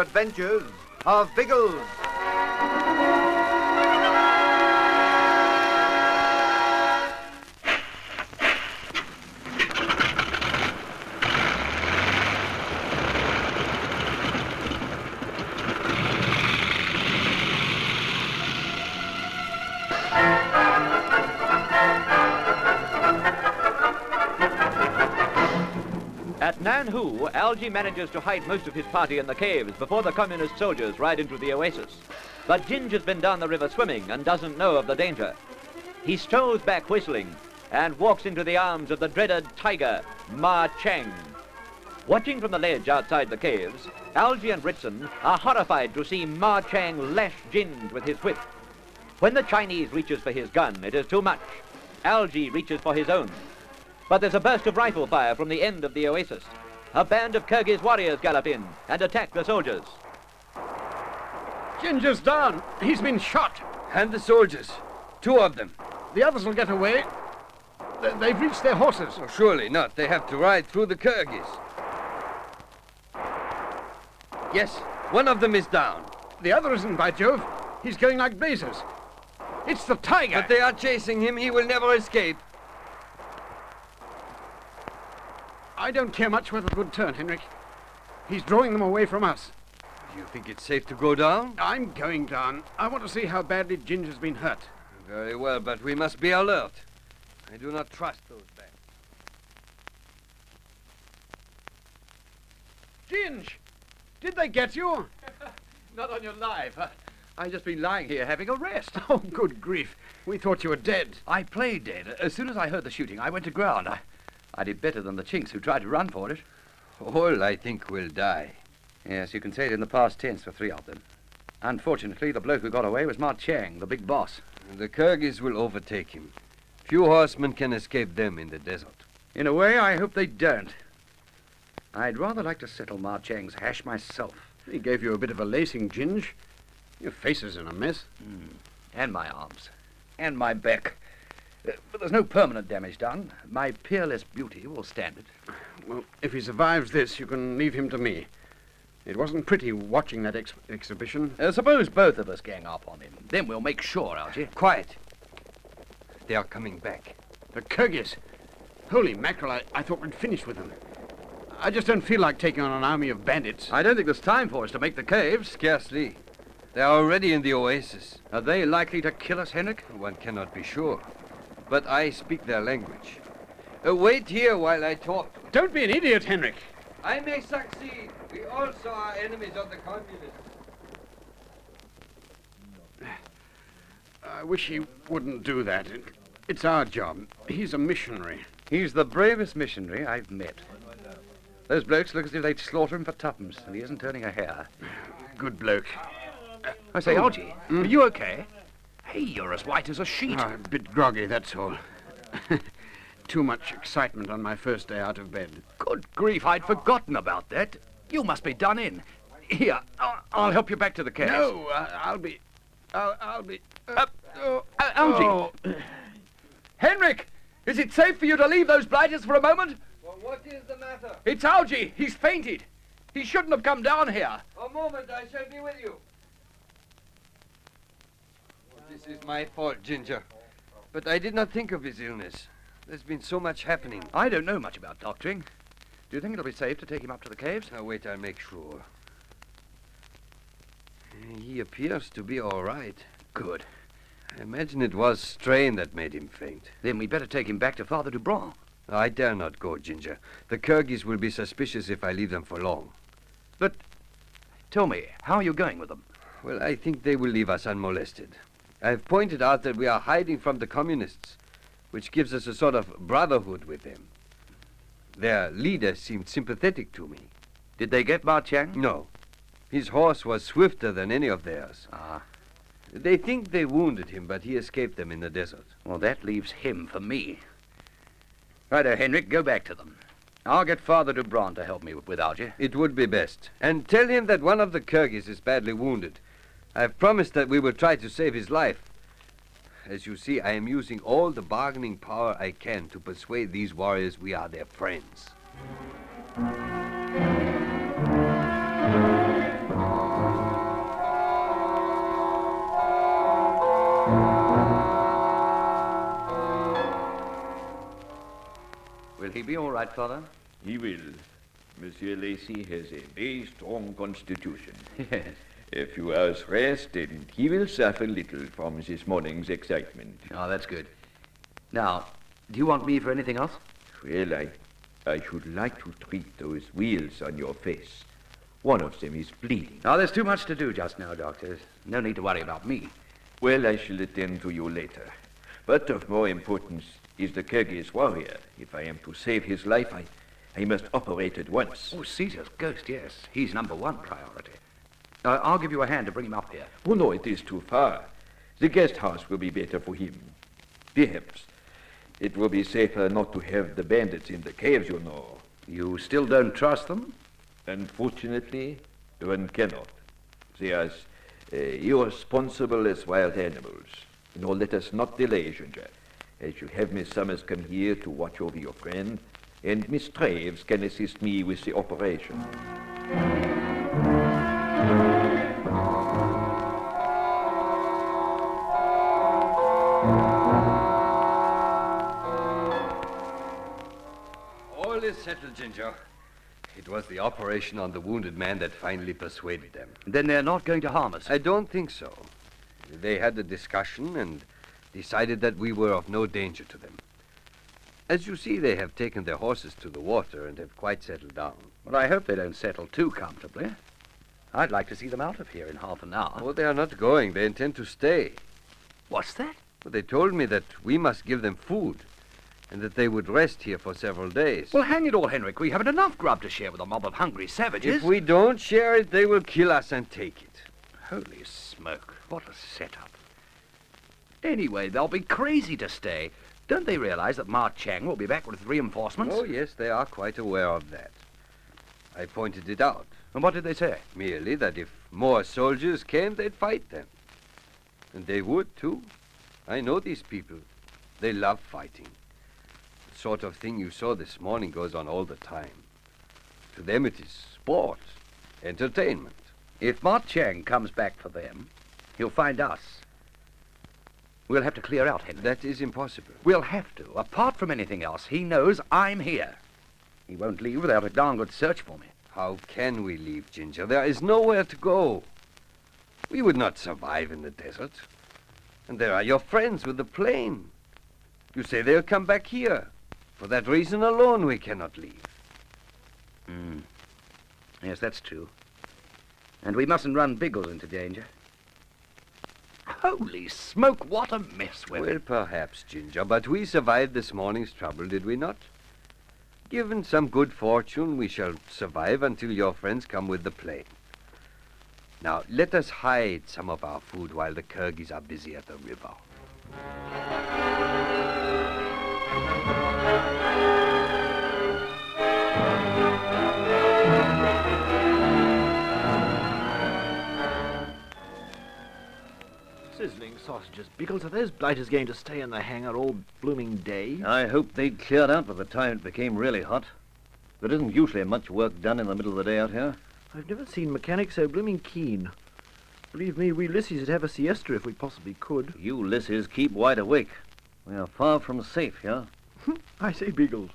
adventures of Biggles. At Nanhu, Algy manages to hide most of his party in the caves before the communist soldiers ride into the oasis. But Ginge has been down the river swimming and doesn't know of the danger. He strolls back whistling and walks into the arms of the dreaded tiger, Ma Chang. Watching from the ledge outside the caves, Algy and Ritson are horrified to see Ma Chang lash Ginge with his whip. When the Chinese reaches for his gun, it is too much. Algy reaches for his own. But there's a burst of rifle fire from the end of the oasis. A band of Kyrgyz warriors gallop in and attack the soldiers. Ginger's down. He's been shot. And the soldiers. 2 of them. The others will get away. They've reached their horses. Oh, surely not. They have to ride through the Kyrgyz. Yes, one of them is down. The other isn't, by Jove. He's going like blazes. It's the tiger. But they are chasing him. He will never escape. I don't care much whether it would turn, Henrik. He's drawing them away from us. Do you think it's safe to go down? I'm going down. I want to see how badly Ginger's been hurt. Very well, but we must be alert. I do not trust those bands. Ginge! Did they get you? Not on your life. I've just been lying here having a rest. Oh, good grief. We thought you were dead. I played dead. As soon as I heard the shooting, I went to ground. I did better than the Chinks who tried to run for it. All, I think, will die. Yes, you can say it in the past tense for 3 of them. Unfortunately, the bloke who got away was Ma Chang, the big boss. The Kyrgyz will overtake him. Few horsemen can escape them in the desert. In a way, I hope they don't. I'd rather like to settle Ma Chang's hash myself. He gave you a bit of a lacing, Ginge. Your face is in a mess. And my arms. And my back. But there's no permanent damage done. My peerless beauty will stand it. Well, if he survives this, you can leave him to me. It wasn't pretty watching that exhibition. Suppose both of us gang up on him. Then we'll make sure, Algy. Quiet. They are coming back. The Kyrgyz. Holy mackerel, I thought we'd finished with them. I just don't feel like taking on an army of bandits. I don't think there's time for us to make the caves. Scarcely. They are already in the oasis. Are they likely to kill us, Henrik? One cannot be sure. But I speak their language. Wait here while I talk. Don't be an idiot, Henrik. I may succeed. We also are enemies of the communists. I wish he wouldn't do that. It's our job. He's a missionary. He's the bravest missionary I've met. Those blokes look as if they'd slaughter him for tuppence, and he isn't turning a hair. Good bloke. I say, Algy, are you okay? Hey, you're as white as a sheet. A bit groggy, that's all. Too much excitement on my first day out of bed. Good grief, I'd forgotten about that. You must be done in. Here, I'll help you back to the caves. No, I'll be... Algy! Oh. Henrik! Is it safe for you to leave those blighters for a moment? Well, what is the matter? It's Algy. He's fainted. He shouldn't have come down here. A moment, I shall be with you. This is my fault, Ginger. But I did not think of his illness. There's been so much happening. I don't know much about doctoring. Do you think it'll be safe to take him up to the caves? Now, wait, I'll make sure. He appears to be all right. Good. I imagine it was strain that made him faint. Then we'd better take him back to Father Dubron. I dare not go, Ginger. The Kyrgyz will be suspicious if I leave them for long. But tell me, how are you going with them? Well, I think they will leave us unmolested. I've pointed out that we are hiding from the communists, which gives us a sort of brotherhood with them. Their leader seemed sympathetic to me. Did they get Ma Chang? No. His horse was swifter than any of theirs. Ah. They think they wounded him, but he escaped them in the desert. Well, that leaves him for me. Righto, Henrik, go back to them. I'll get Father Dubron to help me with Algy. It would be best. And tell him that one of the Kyrgyz is badly wounded. I've promised that we will try to save his life. As you see, I am using all the bargaining power I can to persuade these warriors we are their friends. Will he be all right, Father? He will. Monsieur Lacey has a very strong constitution. Yes. A few hours' rest, and he will suffer little from this morning's excitement. Oh, that's good. Now, do you want me for anything else? Well, I should like to treat those wheals on your face. One of them is bleeding. Oh, there's too much to do just now, Doctor. No need to worry about me. Well, I shall attend to you later. But of more importance is the Kyrgyz warrior. If I am to save his life, I must operate at once. Oh, Caesar's ghost, yes. He's #1 priority. I'll give you a hand to bring him up here. Oh, no, it is too far. The guest house will be better for him. Perhaps it will be safer not to have the bandits in the caves, you know. You still don't trust them? Unfortunately, one cannot. They are as irresponsible as wild animals. No, let us not delay, Ginger. As you have Miss Summers come here to watch over your friend, and Miss Traves can assist me with the operation. All is settled, Ginger. It was the operation on the wounded man that finally persuaded them. Then they're not going to harm us. I don't think so. They had a discussion and decided that we were of no danger to them. As you see, they have taken their horses to the water and have quite settled down. Well, I hope they don't settle too comfortably. I'd like to see them out of here in half an hour. Oh, they are not going. They intend to stay. What's that? Well, they told me that we must give them food and that they would rest here for several days. Well, hang it all, Henrik. We haven't enough grub to share with a mob of hungry savages. If we don't share it, they will kill us and take it. Holy smoke. What a setup. Anyway, they'll be crazy to stay. Don't they realize that Ma Chang will be back with reinforcements? Oh, yes, they are quite aware of that. I pointed it out. And what did they say? Merely that if more soldiers came, they'd fight them. And they would, too. I know these people. They love fighting. The sort of thing you saw this morning goes on all the time. To them it is sport, entertainment. If Ma Chang comes back for them, he'll find us. We'll have to clear out, Henry. That is impossible. We'll have to. Apart from anything else, he knows I'm here. He won't leave without a darn good search for me. How can we leave, Ginger? There is nowhere to go. We would not survive in the desert. And there are your friends with the plane. You say they'll come back here. For that reason alone, we cannot leave. Yes, that's true. And we mustn't run Biggles into danger. Holy smoke, what a mess we're Well, perhaps, Ginger, but we survived this morning's trouble, did we not? Given some good fortune, we shall survive until your friends come with the plane. Now, let us hide some of our food while the Kyrgyz are busy at the river. Sizzling sausages. Biggles, are those blighters going to stay in the hangar all blooming day? I hoped they'd cleared out by the time it became really hot. There isn't usually much work done in the middle of the day out here. I've never seen mechanics so blooming keen. Believe me, we Lissies would have a siesta if we possibly could. You Lissies keep wide awake. We are far from safe here. I say, Biggles,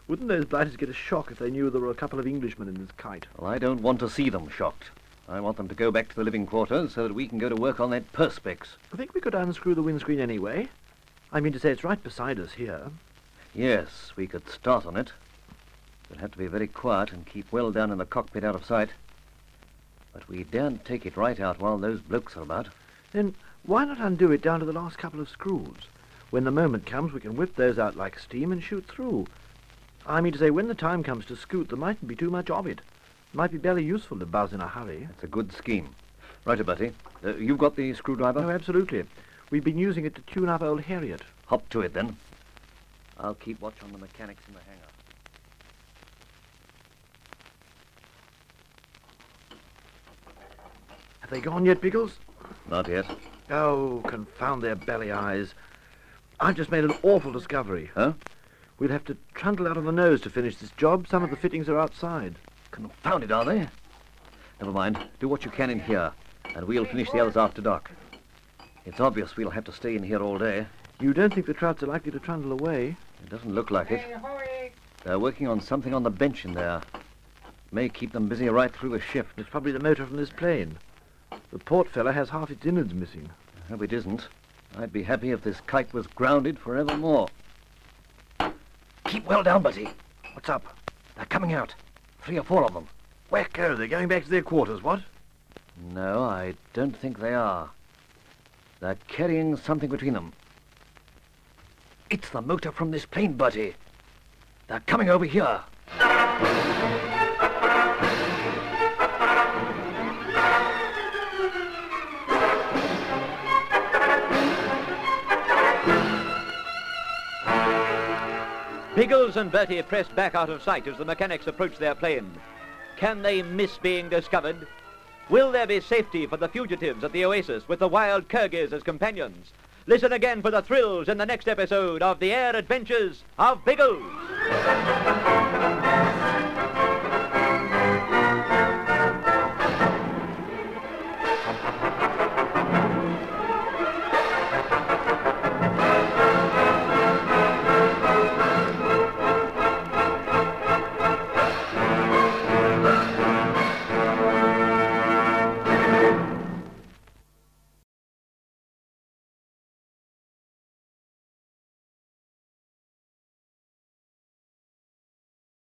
wouldn't those blighters get a shock if they knew there were a couple of Englishmen in this kite? Well, I don't want to see them shocked. I want them to go back to the living quarters so that we can go to work on that perspex. I think we could unscrew the windscreen anyway. I mean to say, it's right beside us here. Yes, we could start on it. We'll have to be very quiet and keep well down in the cockpit out of sight. But we daren't take it right out while those blokes are about. Then why not undo it down to the last couple of screws? When the moment comes, we can whip those out like steam and shoot through. I mean to say, when the time comes to scoot, there mightn't be too much of it. Might be barely useful to buzz in a hurry. It's a good scheme. Righto, Bertie. You've got the screwdriver? Oh, absolutely. We've been using it to tune up old Harriet. Hop to it, then. I'll keep watch on the mechanics in the hangar. Have they gone yet, Biggles? Not yet. Oh, confound their belly eyes. I've just made an awful discovery. Huh? We'll have to trundle out on the nose to finish this job. Some of the fittings are outside. Confounded, are they? Never mind. Do what you can in here, and we'll finish the others after dark. It's obvious we'll have to stay in here all day. You don't think the trouts are likely to trundle away? It doesn't look like it. They're working on something on the bench in there. May keep them busy right through the shift. It's probably the motor from this plane. The port fella has half its innards missing. I hope it isn't. I'd be happy if this kite was grounded forevermore. Keep well down, Buddy. What's up? They're coming out. 3 or 4 of them. Wacko, they're going back to their quarters, what? No, I don't think they are. They're carrying something between them. It's the motor from this plane, Buddy. They're coming over here. Biggles and Bertie pressed back out of sight as the mechanics approached their plane. Can they miss being discovered? Will there be safety for the fugitives at the oasis with the wild Kirghiz as companions? Listen again for the thrills in the next episode of The Air Adventures of Biggles.